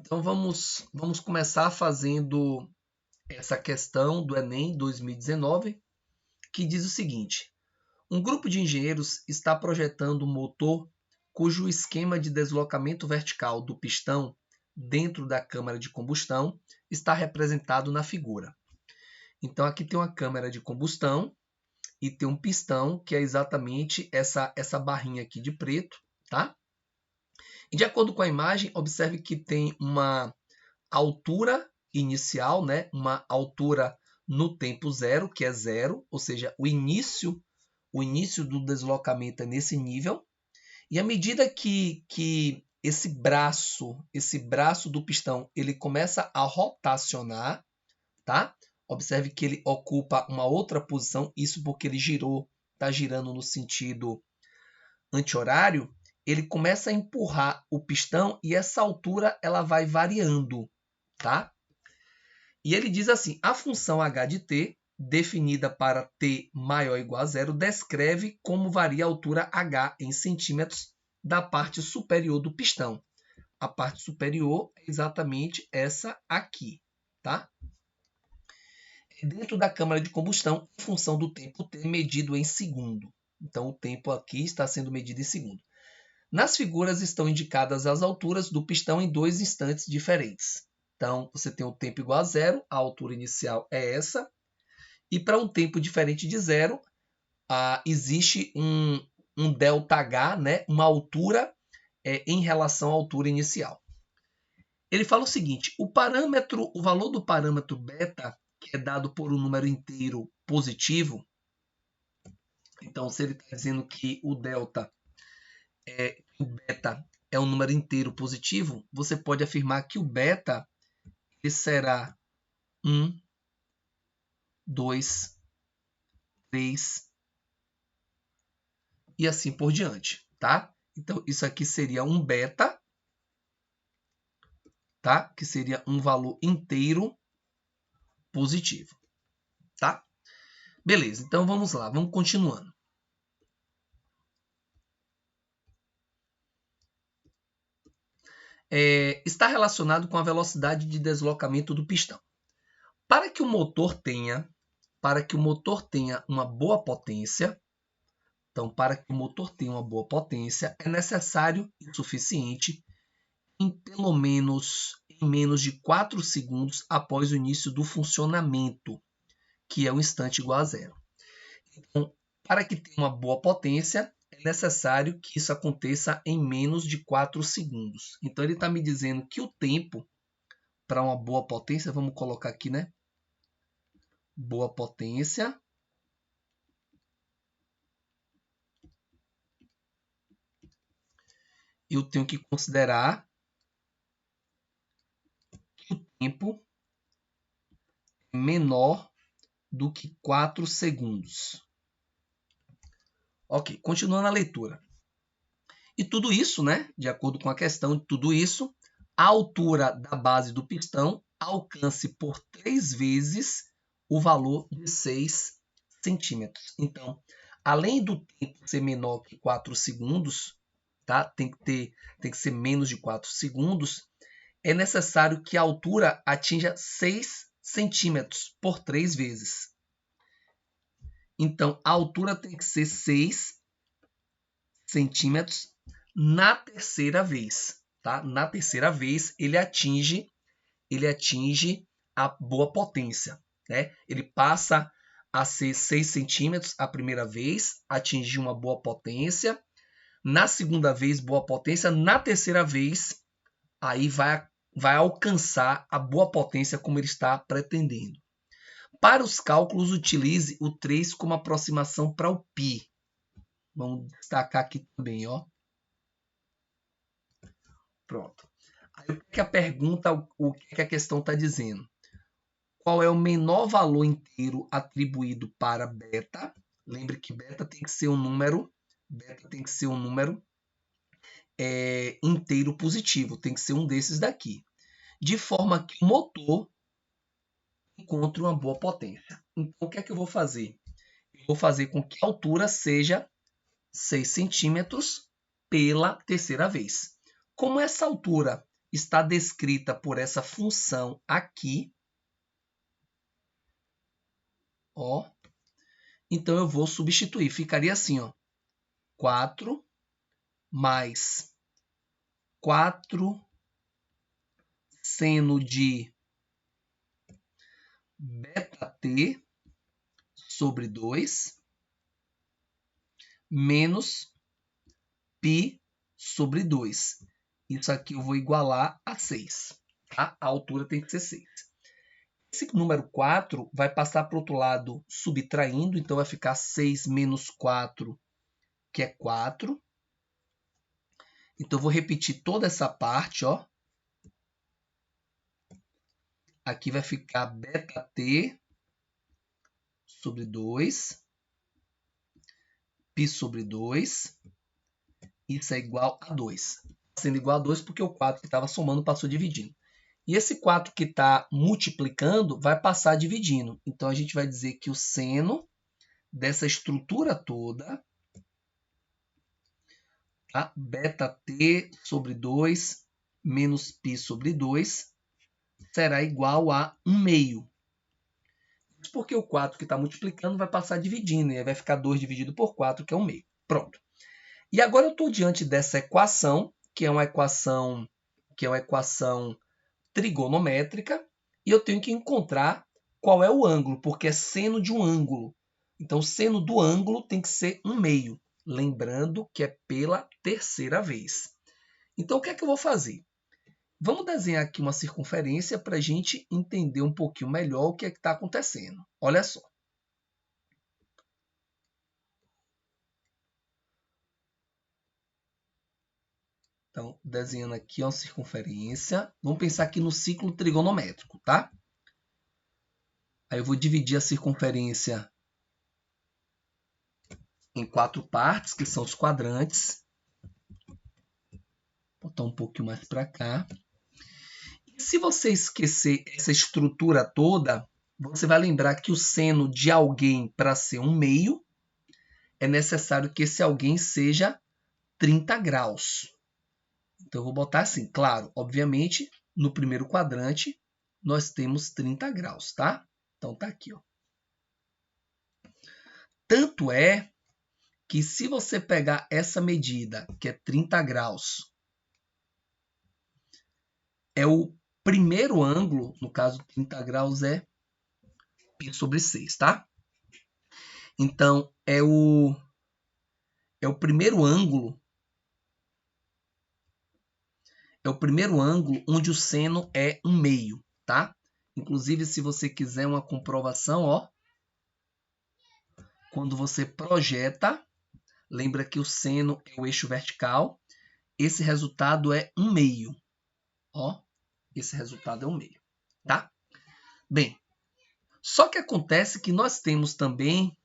Então vamos começar fazendo essa questão do Enem 2019, que diz o seguinte: um grupo de engenheiros está projetando um motor cujo esquema de deslocamento vertical do pistão dentro da câmara de combustão está representado na figura. Então aqui tem uma câmara de combustão e tem um pistão, que é exatamente essa barrinha aqui de preto, tá? E de acordo com a imagem, observe que tem uma altura inicial, né? Uma altura no tempo zero, que é zero, ou seja, o início do deslocamento é nesse nível. E à medida que esse braço do pistão, ele começa a rotacionar, tá? Observe que ele ocupa uma outra posição, isso porque ele está girando no sentido anti-horário, ele começa a empurrar o pistão e essa altura ela vai variando, tá? E ele diz assim: a função h de t, definida para t maior ou igual a zero, descreve como varia a altura h em centímetros da parte superior do pistão. A parte superior é exatamente essa aqui, tá? Dentro da câmara de combustão, em função do tempo t medido em segundo. Então, o tempo aqui está sendo medido em segundo. Nas figuras estão indicadas as alturas do pistão em dois instantes diferentes. Então, você tem o tempo igual a zero, a altura inicial é essa, e para um tempo diferente de zero, existe um ΔH, né, uma altura em relação à altura inicial. Ele fala o seguinte: o valor do parâmetro beta, que é dado por um número inteiro positivo, então se ele está dizendo que o beta é um número inteiro positivo, você pode afirmar que o beta ele será 1, 2, 3 e assim por diante, tá? Então, isso aqui seria um beta, tá? Que seria um valor inteiro positivo, tá? Beleza, então vamos lá, vamos continuando. Está relacionado com a velocidade de deslocamento do pistão. Para que o motor tenha uma boa potência, então, para que o motor tenha uma boa potência, é necessário e suficiente em menos de 4 segundos após o início do funcionamento, que é um instante igual a zero. Então, para que tenha uma boa potência, é necessário que isso aconteça em menos de 4 segundos. Então, ele está me dizendo que o tempo para uma boa potência, vamos colocar aqui, né? Boa potência. Eu tenho que considerar que o tempo é menor do que 4 segundos. Ok, continuando a leitura. E tudo isso, né, de acordo com a questão, tudo isso, a altura da base do pistão alcance por 3 vezes o valor de 6 centímetros. Então, além do tempo ser menor que 4 segundos, tá? Tem que ser menos de 4 segundos, é necessário que a altura atinja 6 centímetros por 3 vezes. Então, a altura tem que ser 6 centímetros na terceira vez. Tá? Na terceira vez, ele atinge a boa potência. Né? Ele passa a ser 6 centímetros a primeira vez, atingiu uma boa potência. Na segunda vez, boa potência. Na terceira vez, aí vai alcançar a boa potência como ele está pretendendo. Para os cálculos, utilize o 3 como aproximação para o π. Vamos destacar aqui também, ó. Pronto. Aí o que a pergunta, o que a questão está dizendo? Qual é o menor valor inteiro atribuído para beta? Lembre que beta tem que ser um número, inteiro positivo, tem que ser um desses daqui, de forma que o motor encontre uma boa potência. Então, o que é que eu vou fazer? Eu vou fazer com que a altura seja 6 centímetros pela terceira vez. Como essa altura está descrita por essa função aqui. Ó. Então, eu vou substituir. Ficaria assim, ó. 4 mais 4 seno de beta-t sobre 2 menos π sobre 2. Isso aqui eu vou igualar a 6. Tá? A altura tem que ser 6. Esse número 4 vai passar para o outro lado subtraindo, então vai ficar 6 menos 4, que é 4. Então, eu vou repetir toda essa parte, ó. Aqui vai ficar beta-t sobre 2, π sobre 2. Isso é igual a 2. Sendo igual a 2 porque o 4 que estava somando passou dividindo. E esse 4 que está multiplicando vai passar dividindo. Então, a gente vai dizer que o seno dessa estrutura toda, tá? Beta-t sobre 2 menos π sobre 2 será igual a 1/2. Isso porque o 4 que está multiplicando vai passar dividindo, e aí vai ficar 2 dividido por 4, que é 1/2. Pronto. E agora eu estou diante dessa equação, que é uma equação trigonométrica, e eu tenho que encontrar qual é o ângulo, porque é seno de um ângulo. Então, o seno do ângulo tem que ser 1/2. Lembrando que é pela terceira vez. Então, o que é que eu vou fazer? Vamos desenhar aqui uma circunferência para a gente entender um pouquinho melhor o que é que está acontecendo. Olha só. Então, desenhando aqui uma circunferência. Vamos pensar aqui no ciclo trigonométrico, tá? Aí eu vou dividir a circunferência em 4 partes, que são os quadrantes. Vou botar um pouquinho mais para cá. E se você esquecer essa estrutura toda, você vai lembrar que o seno de alguém, para ser 1/2, é necessário que esse alguém seja 30 graus. Então, eu vou botar assim, claro, obviamente, no primeiro quadrante, nós temos 30 graus, tá? Então, tá aqui, ó. Tanto é que se você pegar essa medida, que é 30 graus, é o primeiro ângulo, no caso 30 graus é π sobre 6, tá? Então, é o primeiro ângulo onde o seno é 1/2, tá? Inclusive, se você quiser uma comprovação, ó, quando você projeta, lembra que o seno é o eixo vertical, esse resultado é 1/2. Ó, esse resultado é 1/2, tá? Bem, só que acontece que nós temos também,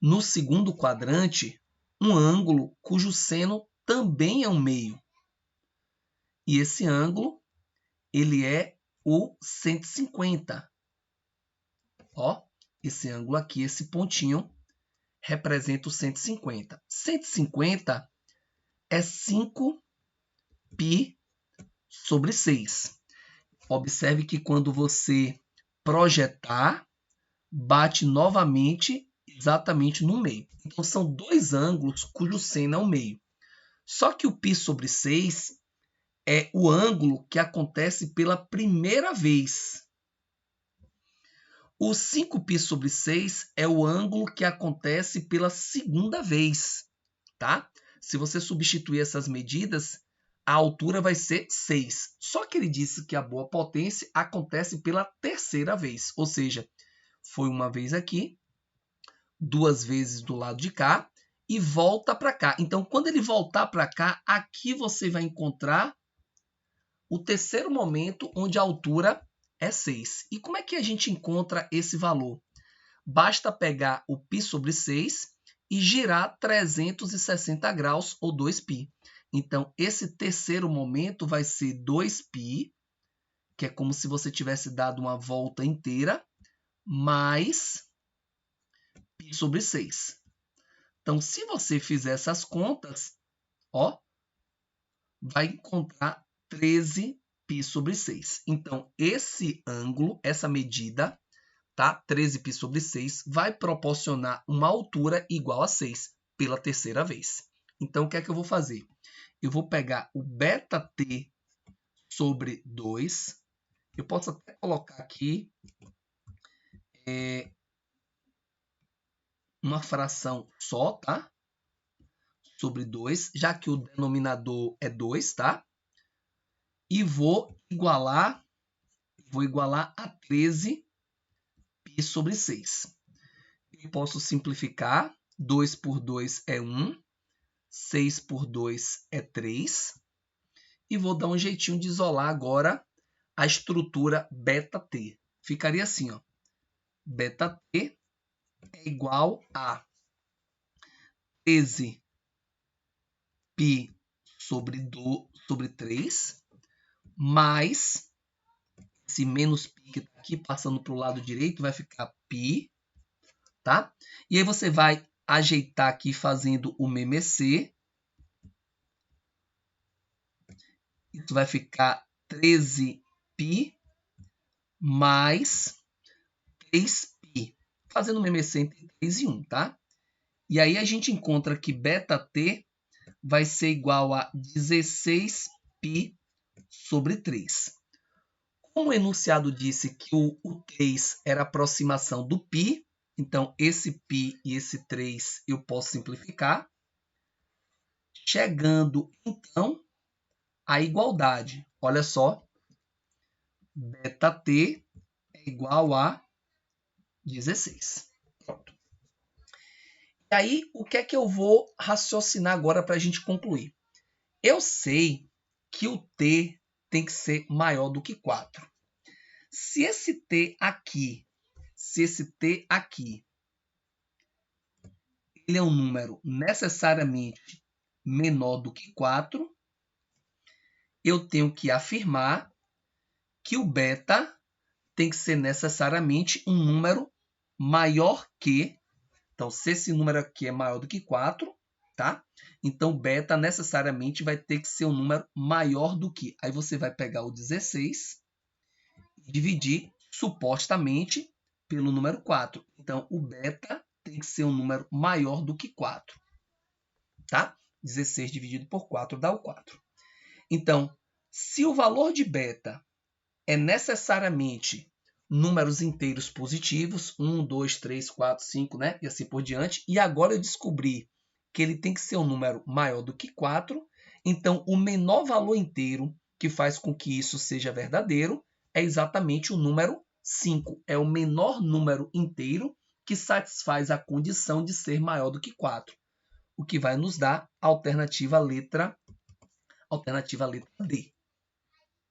no segundo quadrante, um ângulo cujo seno também é 1/2. E esse ângulo, ele é o 150. Ó, esse ângulo aqui, esse pontinho, representa o 150. 150 é 5π sobre 6. Observe que quando você projetar, bate novamente exatamente no meio. Então, são dois ângulos cujo seno é 1/2. Só que o π sobre 6 é o ângulo que acontece pela primeira vez. O 5π sobre 6 é o ângulo que acontece pela segunda vez, tá? Se você substituir essas medidas, a altura vai ser 6. Só que ele disse que a boa potência acontece pela terceira vez, ou seja, foi uma vez aqui, 2 vezes do lado de cá e volta para cá. Então, quando ele voltar para cá, aqui você vai encontrar o terceiro momento onde a altura é 6. E como é que a gente encontra esse valor? Basta pegar o π sobre 6 e girar 360 graus, ou 2π. Então, esse terceiro momento vai ser 2π, que é como se você tivesse dado uma volta inteira, mais π sobre 6. Então, se você fizer essas contas, ó, vai encontrar 13 π sobre 6. Então, esse ângulo, essa medida, tá? 13π sobre 6, vai proporcionar uma altura igual a 6 pela terceira vez. Então, o que é que eu vou fazer? Eu vou pegar o βt sobre 2. Eu posso até colocar aqui uma fração só, tá? Sobre 2, já que o denominador é 2, tá? E vou igualar a 13π sobre 6. Eu posso simplificar. 2 por 2 é 1. 6 por 2 é 3. E vou dar um jeitinho de isolar agora a estrutura βt. Ficaria assim, ó. Βt é igual a 13π sobre 3, mais esse menos π que está aqui passando para o lado direito vai ficar π, tá? E aí você vai ajeitar aqui fazendo o MMC. Isso vai ficar 13π mais 3π, fazendo o MMC entre 3 e 1, tá? E aí a gente encontra que βt vai ser igual a 16π sobre 3. Como o enunciado disse que o 3 era a aproximação do π, então esse π e esse 3 eu posso simplificar, chegando então à igualdade. Olha só, βt é igual a 16. Pronto. E aí, o que é que eu vou raciocinar agora para a gente concluir? Eu sei que o t tem que ser maior do que 4. Se esse t aqui, ele é um número necessariamente menor do que 4, eu tenho que afirmar que o beta tem que ser necessariamente um número maior que. Então, se esse número aqui é maior do que 4, tá? Então, o beta necessariamente vai ter que ser um número maior do que. Aí você vai pegar o 16 e dividir supostamente pelo número 4. Então, o beta tem que ser um número maior do que 4. Tá? 16 dividido por 4 dá o 4. Então, se o valor de beta é necessariamente números inteiros positivos, 1, 2, 3, 4, 5, né? E assim por diante, e agora eu descobri que ele tem que ser um número maior do que 4, então o menor valor inteiro que faz com que isso seja verdadeiro é exatamente o número 5. É o menor número inteiro que satisfaz a condição de ser maior do que 4, o que vai nos dar a alternativa letra D.